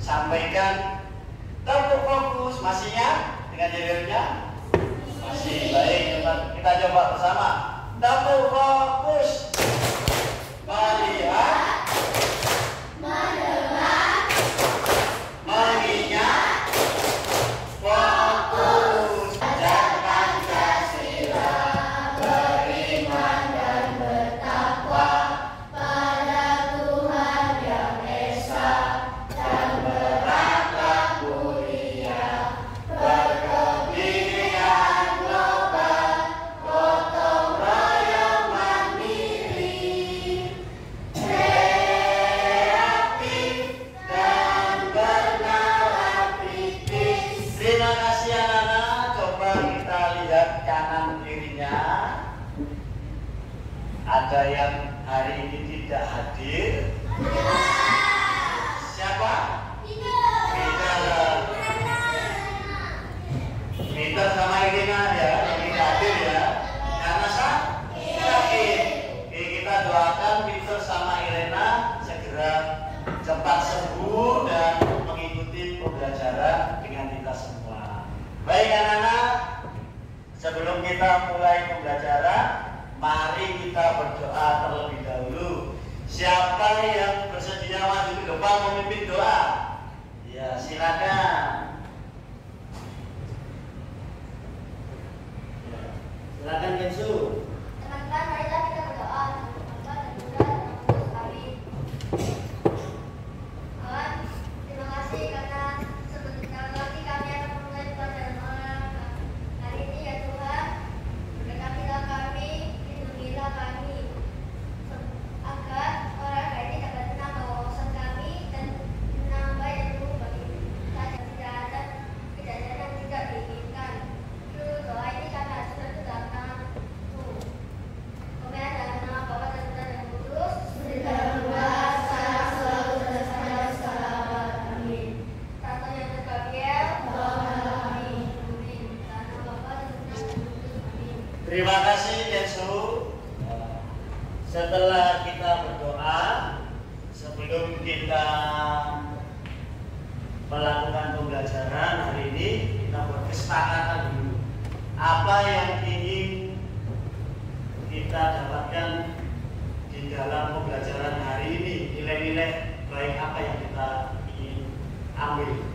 Sampaikan. Tetap fokus. Masih ya? Dengan jarinya? Masih. Baik, kita coba bersama. Tetap fokus. Melihat, mendengar, mengingat, fokus. Dan Pancasila, beriman dan bertakwa pada Tuhan yang Esa dan berakhlak mulia, berkebudayaan global, gotong royong mandiri, kreatif dan bernalar kritis. Terima kasih anak-anak. Coba kita lihat kanan kirinya. Ada yang hari ini tidak hadir. Siapa? Peter sama Irina ya, yang tidak hadir ya. Karena sakit. Oke, kita doakan Peter sama Irina segera cepat sembuh dan mengikuti pembelajaran dengan kita semua. Baik anak-anak, sebelum kita mulai pembelajaran, mari kita berdoa terlebih dahulu. Siapa yang bersedia maju ke depan memimpin doa? Ya, silakan. Ya, silakan Kensu. Teman-teman, marilah kita berdoa. Bapa dan Putra dan Roh Kudus. Amin. Tuhan, terima kasih karena sebentar lagi kami akan memulai pelajaran olahraga. Hari ini ya Tuhan, berkatilah kami, lindungilah kami, agar olahraga ini dapat menambah wawasan kami dan menambah ilmu bagi kita dan tidak ada kejadian yang tidak diinginkan. Seluruh doa ini kami ajukan ke dalam tangan-Mu. Kami dalam nama Bapa dan Putra dan Roh Kudus. Berdoa sekarang selalu dan sepanjang segala abad. Amin. Tata yang terbahagia, doakanlah kami. Amin. Dalam nama Bapa dan Putra dan Roh Kudus. Amin. Terima kasih Kensu. Setelah kita berdoa, sebelum kita melakukan pembelajaran hari ini, kita berkesepakatan dulu. Apa yang ingin kita dapatkan di dalam pembelajaran hari ini, nilai-nilai baik apa yang kita ingin ambil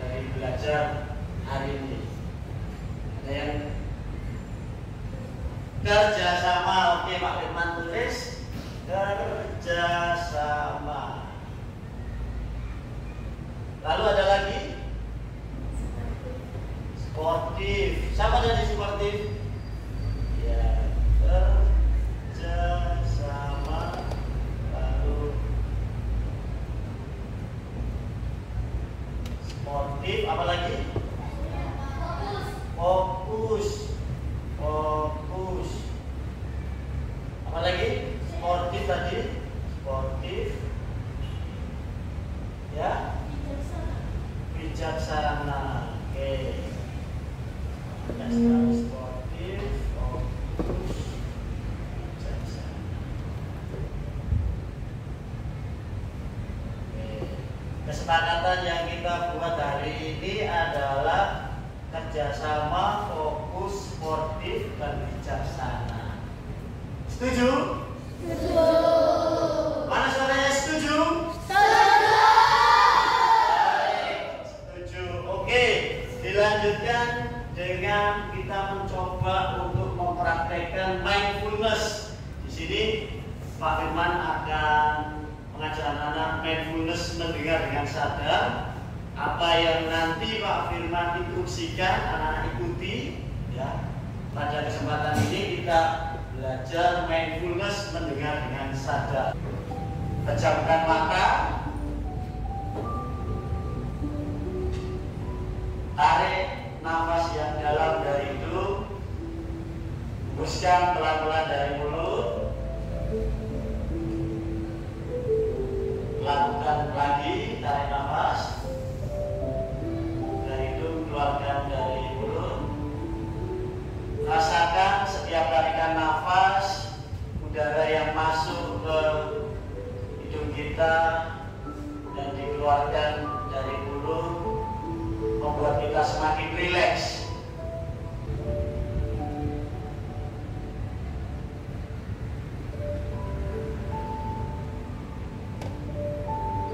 dari belajar hari ini. Ada yang kerjasama. Oke, Pak Firman tulis kerjasama. Lalu ada lagi sportif. Siapa jadi sportif? Ya, kerjasama. Lalu sportif. Apa lagi? Fokus. Fokus. Apa lagi? Sportif tadi. Sportif. Ya. Bijaksana. Oke. Sportif. Fokus. Bijaksana. Oke. Kesepakatan yang kita buat hari ini adalah kerjasama, fokus, sportif, dan bijaksana. Setuju? Setuju. Mana suaranya setuju? Setuju. Baik, setuju. Oke, dilanjutkan dengan kita mencoba untuk mempraktekkan mindfulness. Di sini Pak Firman akan mengajar anak-anak mindfulness, mendengar dengan sadar. Apa yang nanti Pak Firman instruksikan, anak-anak ikuti ya. Pada kesempatan ini kita belajar mindfulness, mendengar dengan sadar. Pejamkan mata. Tarik nafas yang dalam dari hidung. Hembuskan pelan-pelan dari mulut. Lakukan lagi, tarik nafas. Keluarkan dari mulut. Rasakan setiap tarikan nafas, udara yang masuk ke hidung kita dan dikeluarkan dari mulut membuat kita semakin rileks.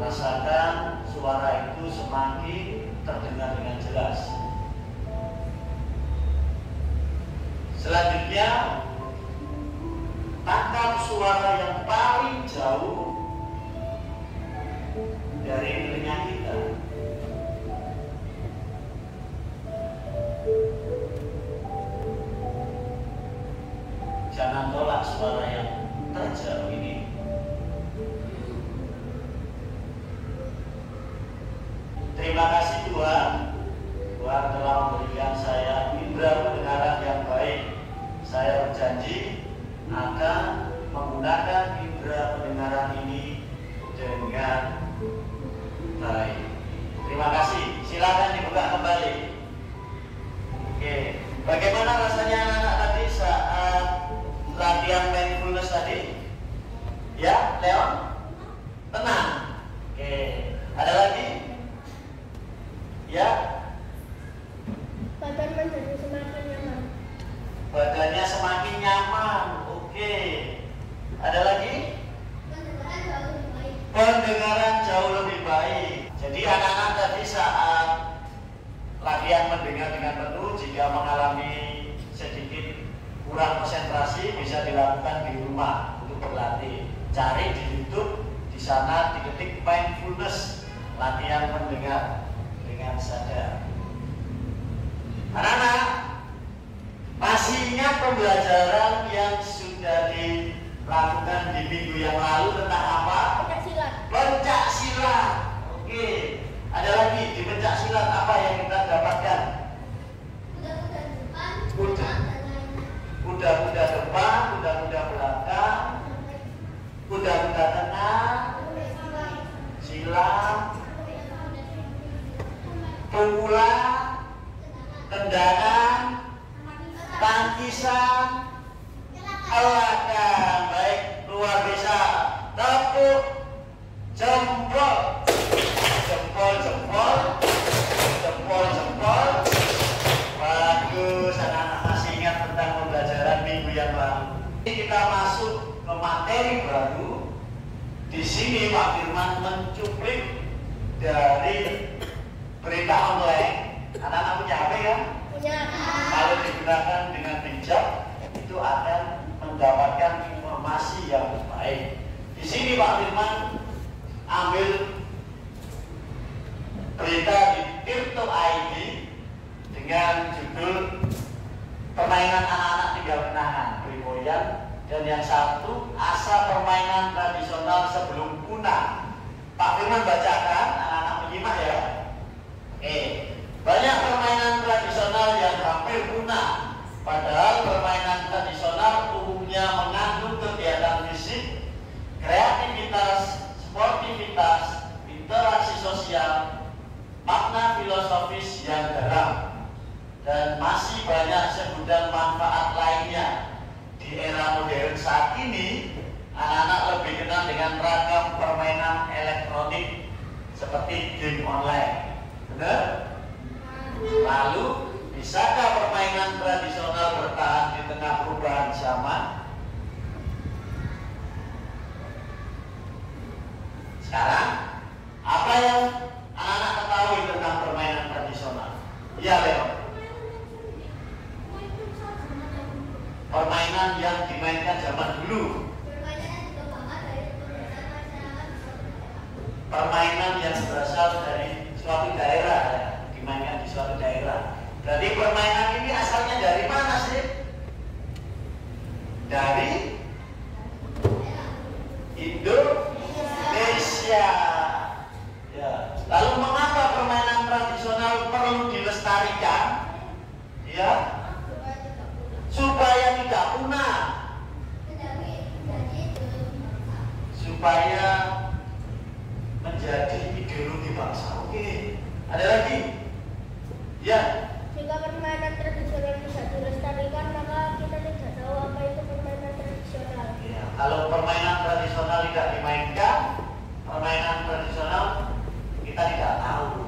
Rasakan suara itu semakin terdengar dengan jelas. Selanjutnya, tangkap suara yang paling jauh dari telinga kita. Jangan tolak suara yang terjauh ini. Terima kasih Tuhan. Tuhan telah memberikan saya indera pendengaran yang baik. Saya berjanji akan menggunakan indera pendengaran ini dengan baik. Terima kasih. Silakan dibuka kembali. Oke. Bagaimana rasanya anak-anak tadi saat latihan mindfulness tadi? Ya, Leon? Tenang. Oke. Ada lagi? Ya. Badan menjadi semakin nyaman. Badannya semakin nyaman. Oke. Ada lagi? Pendengaran jauh lebih baik. Pendengaran jauh lebih baik. Jadi anak-anak tadi saat latihan mendengar dengan penuh, jika mengalami sedikit kurang konsentrasi, bisa dilakukan di rumah untuk berlatih. Cari di YouTube, di sana diketik mindfulness, latihan mendengar dengan sadar. Anak-anak, masih ingat pembelajaran yang sudah dilakukan di minggu yang lalu tentang apa? Pencak silat. Pencak silat. Oke, ada lagi di pencak silat apa yang kita dapatkan? Kuda-kuda depan, Kuda. dan lainnya. Kuda-kuda depan, kuda-kuda belakang, kuda-kuda tengah, silang, pukulan, tendangan, tangkisan, elakan. Baik, luar biasa. Tepuk jempol, jempol, jempol, jempol, jempol. Bagus, anak-anak masih ingat tentang pembelajaran minggu yang lalu. Ini kita masuk ke materi baru. Di sini Pak Firman mencuplik dari berita online. Anak-anak punya HP kan? Punya. Kalau digunakan dengan bijak, itu akan mendapatkan informasi yang baik. Di sini Pak Firman ambil berita di Tirto ID dengan judul permainan anak-anak tinggal kenangan, Brimoyan, dan yang satu asa permainan tradisional sebelum punah. Pak Firman bacakan, anak-anak menyimak ya. Banyak permainan tradisional yang hampir punah, padahal permainan tradisional umumnya mengandung kegiatan fisik, kreativitas, sportivitas, interaksi sosial, makna filosofis yang dalam, dan masih banyak sebutan manfaat lainnya. Di era modern saat ini, anak-anak lebih kenal dengan ragam permainan elektronik seperti game online. Benar? Lalu, bisakah permainan tradisional bertahan di tengah perubahan zaman? Sekarang, apa yang anak-anak ketahui tentang permainan tradisional? Iya, Leo. Permainan yang dimainkan zaman dulu. Permainan juga banget dari kebiasaan masyarakat di suatu daerah. Permainan yang berasal dari suatu daerah, ya, dimainkan di suatu daerah. Berarti permainan ini asalnya dari mana sih? Dari Indonesia. Ya. Lalu mengapa permainan tradisional perlu dilestarikan? Ya, supaya tidak punah. Supaya menjadi ideologi bangsa. Oke. Ada lagi? Ya. Jika permainan tradisional bisa dilestarikan, maka kita tidak tahu apa itu permainan tradisional. Ya, kalau permainan tradisional tidak dimainkan, permainan tradisional kita tidak tahu.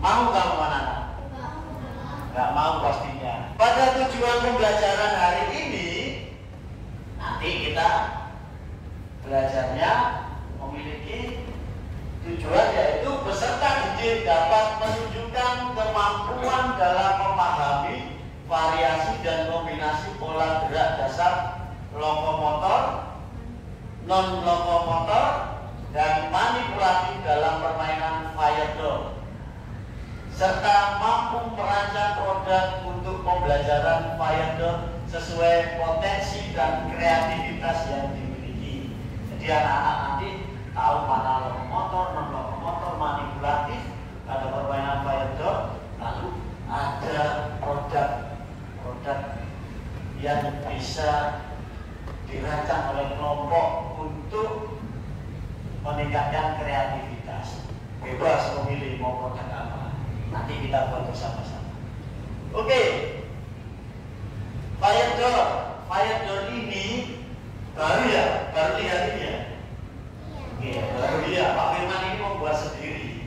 Mau kamu anak-anak? Nggak mau pastinya. Pada tujuan pembelajaran hari ini, nanti kita belajarnya memiliki tujuan, yaitu peserta didik dapat menunjukkan kemampuan dalam memahami variasi dan kombinasi pola gerak dasar lokomotor, non-lokomotor, dan manipulatif dalam permainan fire door, serta mampu merancang produk untuk pembelajaran fire door sesuai potensi dan kreativitas yang dimiliki. Jadi anak-anak nanti tahu mana lokomotor, non-lokomotor, manipulatif, ada permainan fire door, lalu ada produk yang bisa dirancang oleh kelompok untuk meningkatkan kreativitas. Bebas memilih mau produk apa, nanti kita buat bersama-sama. Oke, fire door ini baru ya, baru lihat ini ya. Oke, baru lihat. Pak Firman ini membuat sendiri.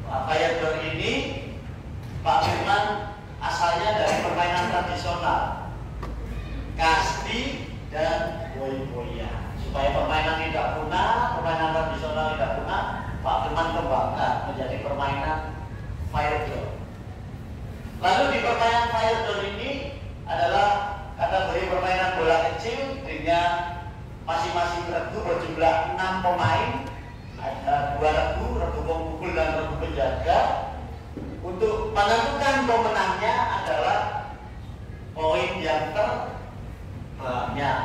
Fire door ini Pak Firman asalnya dari permainan tradisional, kasti dan boy-boyan. Supaya permainan tidak punah, permainan tradisional tidak punah, Pak Firman kembangkan menjadi permainan fire door. Lalu di permainan fire door ini adalah kategori permainan bola kecil dengan masing-masing regu berjumlah 6 pemain. Ada 2 regu pemukul dan regu penjaga. Untuk menentukan pemenangnya adalah poin yang terbanyak.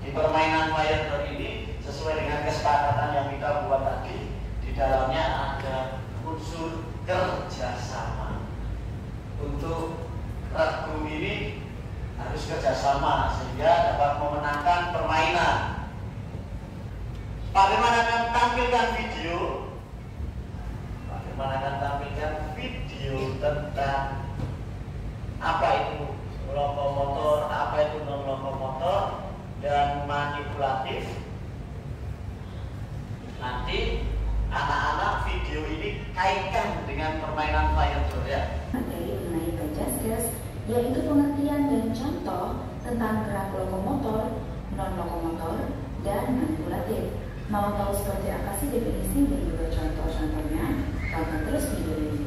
Di permainan fire door ini sesuai dengan kesepakatan yang kita buat tadi, di dalamnya ada unsur kerjasama. Untuk regu ini harus kerjasama sehingga dapat memenangkan permainan. Pak Firman akan tampilkan video. Pak Firman akan tampilkan video tentang apa itu lokomotor, apa itu non lokomotor, dan manipulatif. Nanti anak-anak video ini kaitkan dengan permainan fire door ya. Materi mengenai Pancasila, yaitu pengertian dan contoh tentang gerak lokomotor, non lokomotor, dan manipulatif. Mau tahu seperti apa sih definisi dan juga contoh-contohnya? Tonton terus video ini.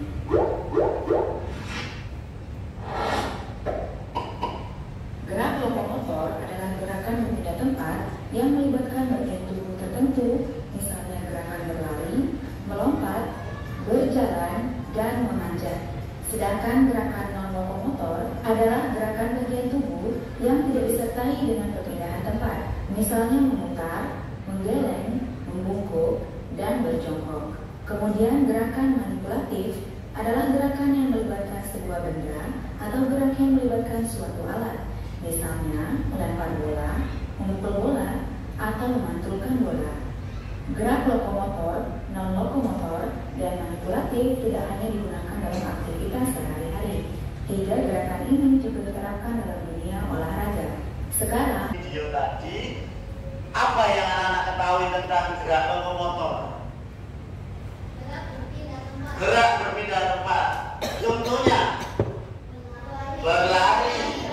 Gerak lokomotor adalah gerakan berpindah tempat yang melibatkan bagian tubuh tertentu, misalnya gerakan berlari, melompat, berjalan, dan memanjat. Sedangkan gerakan non-lokomotor adalah gerakan bagian tubuh yang tidak disertai dengan perpindahan tempat, misalnya memutar, menggeleng, membungkuk, dan berjongkok. Kemudian gerakan manipulatif adalah gerakan yang melibatkan sebuah benda atau gerakan yang melibatkan suatu alat, misalnya melempar bola, memukul bola, atau memantulkan bola. Gerak lokomotor, non-lokomotor, dan manipulatif tidak hanya digunakan dalam aktivitas sehari-hari. 3 gerakan ini juga diterapkan dalam dunia olahraga. Sekarang, Video tadi, apa yang anak-anak ketahui tentang gerak lokomotor? Gerak berpindah tempat. Contohnya, berlari,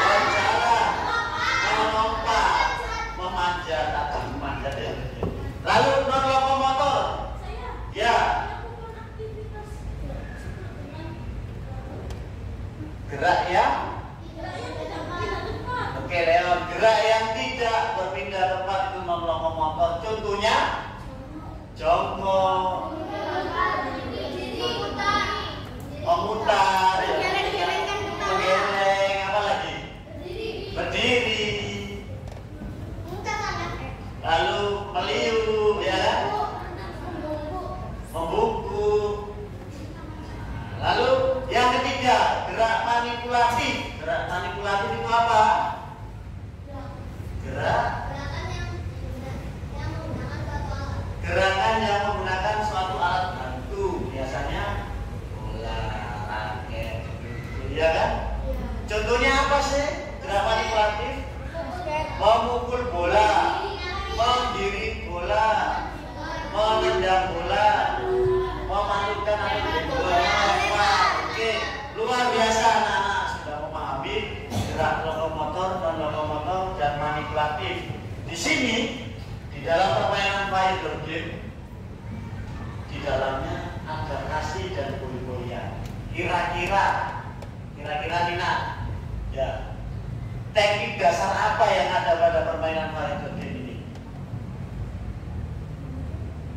berjalan, melompat, memanjat atau memanjat ya. Lalu non lokomotor, ya. Gerak yang Oke Leon, gerak yang tidak berpindah tempat itu non lokomotor. Contohnya jongkok, memutar, menggeleng, apa lagi? Berdiri, lalu meliuk, ya, membungkuk. Lalu yang ketiga, gerak manipulatif. Gerak manipulatif itu apa? Gerakan yang menggunakan suatu alat bantu, biasanya bola, raket, ya kan? Contohnya apa sih gerak manipulatif? Memukul bola, menggiring bola, menendang bola, memanutkan anak bola. Di sini, di dalam permainan fighter game, di dalamnya ada kasih dan boy-boyan. Kira-kira Nina, ya, teknik dasar apa yang ada pada permainan fighter game ini?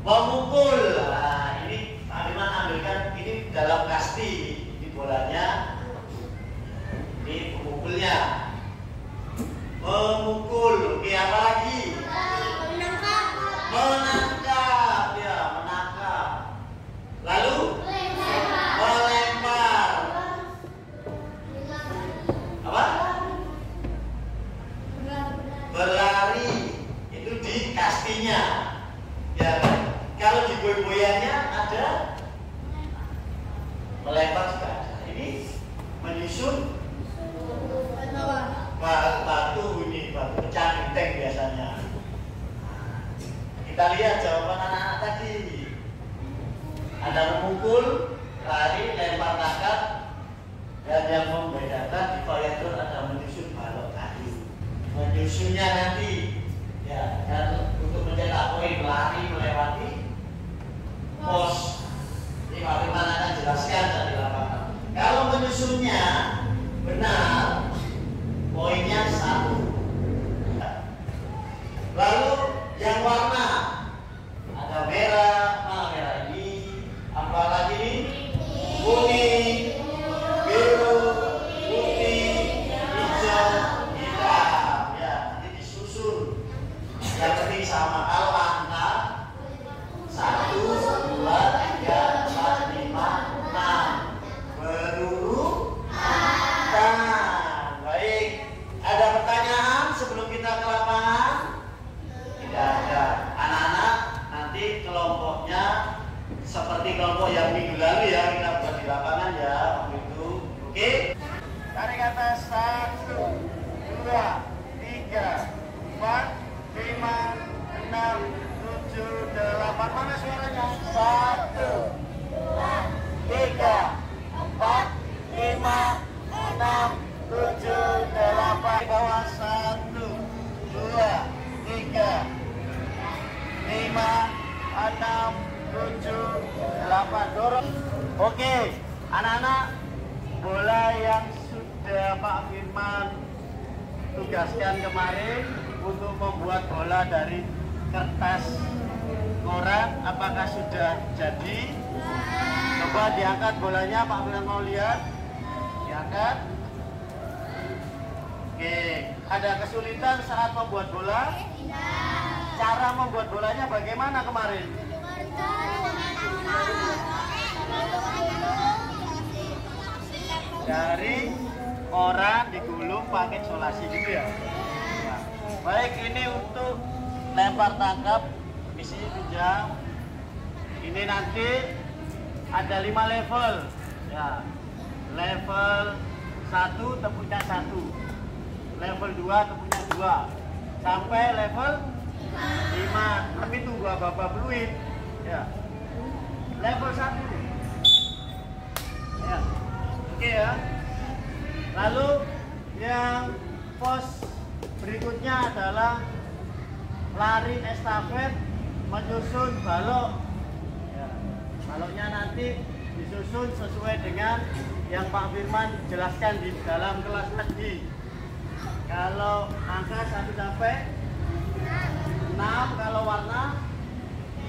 Memukul. Nah, ini Pak Firman ambilkan ini dalam kasti, ini bolanya, ini pemukulnya. Memukul. Oke, apa lagi? Menangkap, ya, menangkap. Lalu melempar. Apa? Berlari. Itu di kastinya. Ya, kalau di boy-boyannya ada melempar juga ada. Ini menyusun batu ini, batu pecah genteng biasanya. Kita lihat jawaban anak-anak tadi. Ada memukul, lari, lempar tangkap, dan yang membedakan di fighter ada menyusun balok kayu. Menyusunnya nanti, ya, dan untuk mencetak poin lari melewati pos. Ini Pak Firman akan jelaskan dari lapangan. Kalau menyusunnya benar, poinnya 1. Lalu yang warna ada merah, merah ini, apa lagi ini? Kuning, biru, putih, hijau, hitam. Ya, nanti disusun. Yang penting sama. Kalau angka 1, 2, 3, 4, 5, 6 berurutan. Baik, ada pertanyaan sebelum kita ke lapangan? Tidak ada. Anak-anak, nanti kelompoknya seperti kelompok yang minggu lalu ya, kita buat di lapangan ya, begitu. Oke? Tarik atas 1, 2, 3, 4, 5, 6, 7, 8. Mana suaranya? 1, 2, 3, 4, 5, 6, 7, 8. Di bawah 1, 2, 3, 5, 6, 7, 8. Dorong. Oke, anak-anak, bola yang sudah Pak Firman tugaskan kemarin untuk membuat bola dari kertas koran, apakah sudah jadi? Coba diangkat bolanya, Pak Firman mau lihat. Diangkat. Oke, ada kesulitan saat membuat bola? Cara membuat bolanya bagaimana kemarin? Dari koran digulung pakai solasi gitu ya. Nah, baik, ini untuk lempar tangkap, misi pinjam. Ini nanti ada 5 level. Ya, level 1 tepuknya 1, level 2 tepuknya 2, sampai level 5. Tapi tunggu Bapak peluit. Ya, level 1. Ya. Oke ya. Lalu yang pos berikutnya adalah lari estafet menyusun balok. Ya, baloknya nanti disusun sesuai dengan yang Pak Firman jelaskan di dalam kelas tadi. Kalau angka 1 sampai 6, kalau warna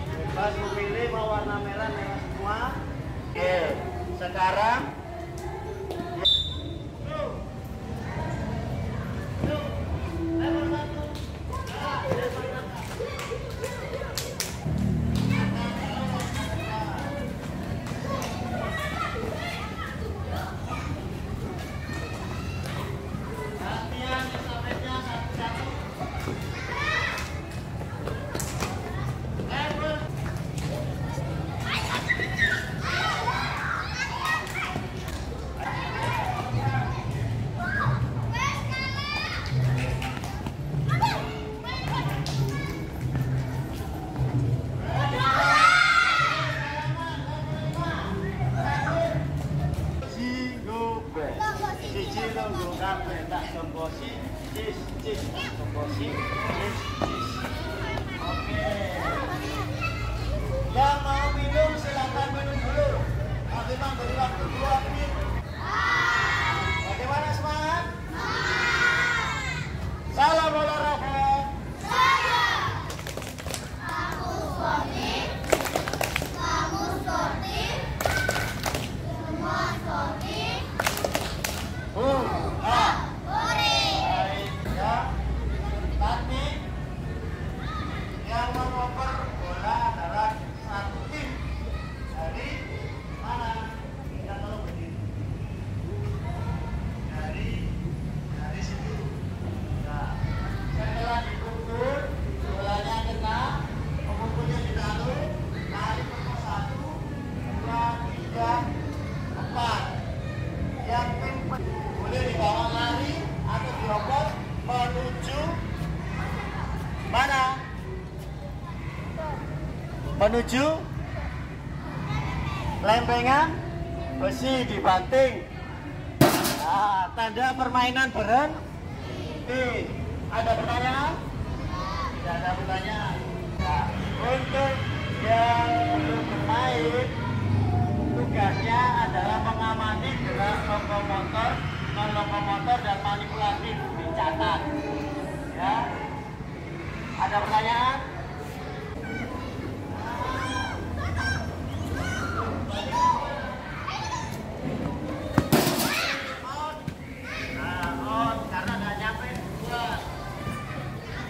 bebas memilih mau warna merah, merah semua. Oke, sekarang Cis, komposisi, cis. Oke. Yang mau minum silakan minum dulu. Nanti beri waktu 2 menit. Bagaimana semangat? Salam olahraga. Boleh dibawa lari atau diopot menuju mana? Menuju lempengan besi dibanting. Nah, tanda permainan berhenti. Ada pertanyaan? Tidak ada pertanyaan. Nah, untuk yang belum bermain, tugasnya adalah mengamati gerak lokomotor, non-lokomotor dan manipulatif, dicatat. Ya. Ada pertanyaan? On, karena nggak nyampe 2.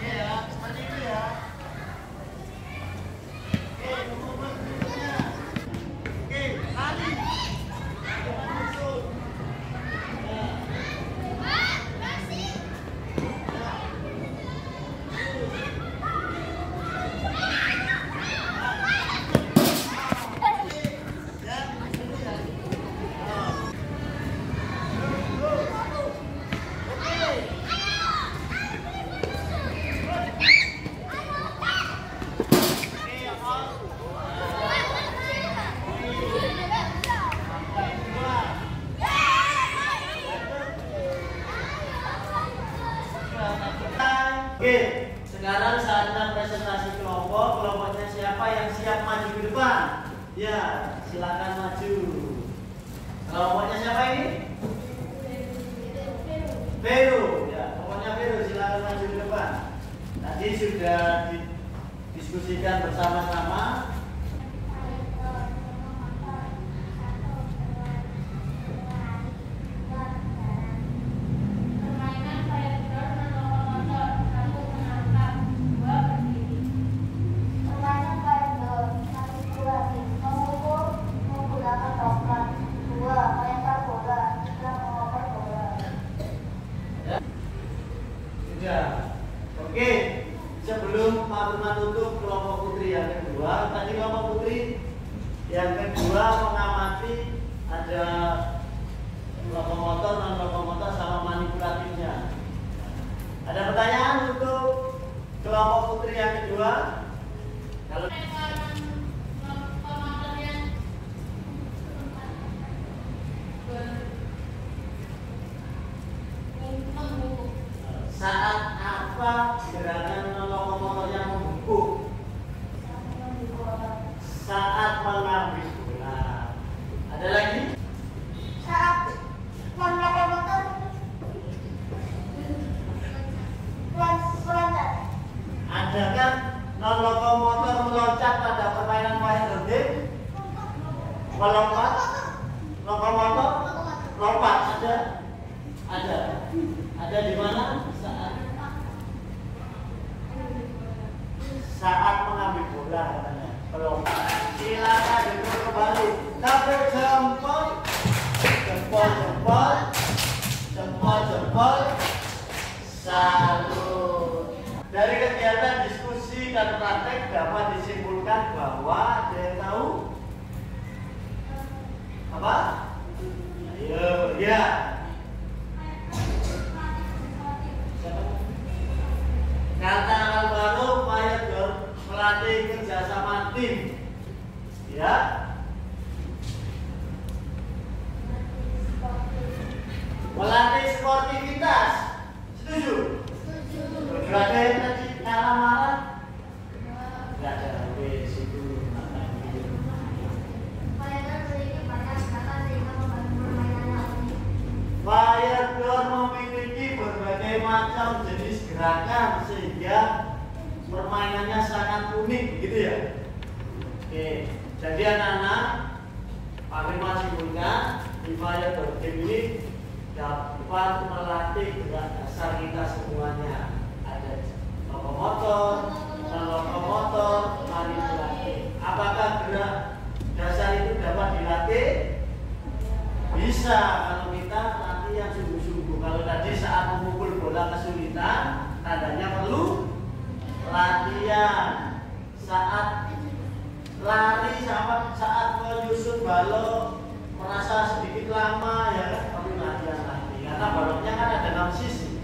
Iya ya, seperti itu ya. Oke, tunggu berikutnya. Oke, lari. Oke, sekarang saatnya presentasi kelompok. Kelompoknya siapa yang siap maju ke depan? Ya, silakan maju. Kelompoknya siapa ini? Vero. Ya, kelompoknya Vero, silakan maju ke depan. Tadi sudah didiskusikan bersama-sama. Oke, sebelum Pak Firman tutup kelompok putri yang kedua, tadi kelompok putri yang kedua mengamati ada lokomotor, non lokomotor sama manipulatifnya. Ada pertanyaan untuk kelompok putri yang kedua? Kalau saat apa gerakan lokomotor yang membungkuk? Saat mengambil bola. Ada lagi? Saat lokomotor meloncat. Ada kan non lokomotor meloncat pada permainan wayang reding? Melompat? Lokomotor lompat ada? Ada. Ada di mana? Saat mengambil bola katanya. Melompat. Silakan duduk kembali. Tepuk jempol, jempol. Salut. Dari kegiatan diskusi dan praktek dapat disimpulkan bahwa ada yang tahu apa? Ayo, ya. Kata Alvaro Mayorga melatih kerjasama tim, ya. Melatih sportivitas, setuju? gerakan sehingga permainannya sangat unik gitu ya. Oke, jadi anak-anak, Pak Firman simpulkan di variable game ini dapat melatih gerak dasar kita semuanya. Ada lokomotor, non-lokomotor, manipulatif. Apakah gerak dasar itu dapat dilatih? Bisa kalau kita latih yang sungguh-sungguh. Kalau tadi saat memukul bola kesulitan, tandanya perlu latihan. Saat lari, saat menyusun balok merasa sedikit lama ya kan, perlu latihan lagi. Karena baloknya kan ada 6 sisi.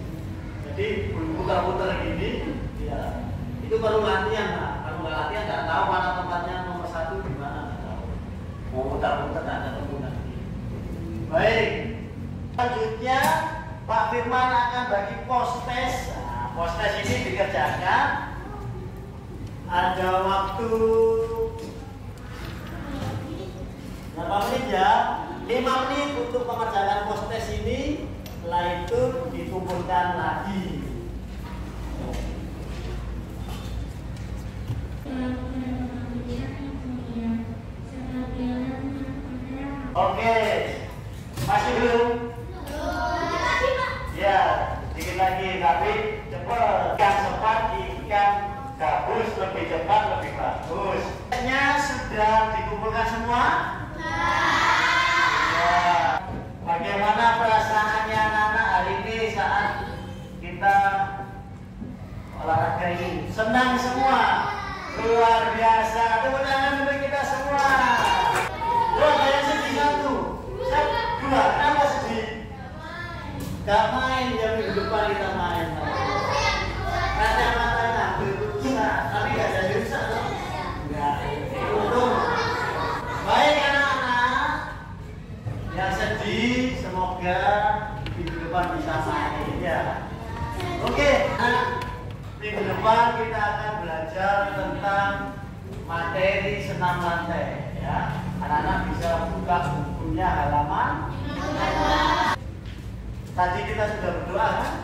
Jadi putar-putar gini, ya itu perlu latihan lah. Kalau nggak latihan nggak tahu mana tempatnya nomor 1 di mana, nggak tahu. Mau putar-putar nggak ada temu nanti. Baik. Selanjutnya Pak Firman akan bagi post-test. Nah, post-test ini dikerjakan ada waktu berapa menit ya? 5 menit untuk pengerjaan post-test ini. Setelah itu dikumpulkan lagi. Oke, masih belum? Ya, dikit lagi, tapi cepat. Ikan cepat, ikan gabus lebih cepat, lebih bagus. Sudah dikumpulkan semua? Ya. Bagaimana perasaannya anak-anak hari ini saat kita olahraga ini? Senang semua? Luar biasa. Tepuk tangan untuk kita semua. Wah, ada yang sedih 1, 2. Kenapa sedih? Gak main ya, minggu depan kita main. Kacamata rusak, tapi gak jadi rusak dong? Enggak. Untung. Baik anak-anak yang sedih, semoga minggu depan bisa main ya. Oke, minggu depan kita akan belajar tentang materi senam lantai ya. Anak-anak bisa buka bukunya halaman. Tadi kita sudah berdoa kan?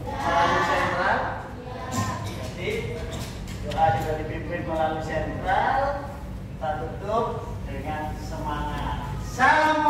Melalui sentral. Jadi doa juga dipimpin melalui sentral. Kita tutup dengan semangat. Salam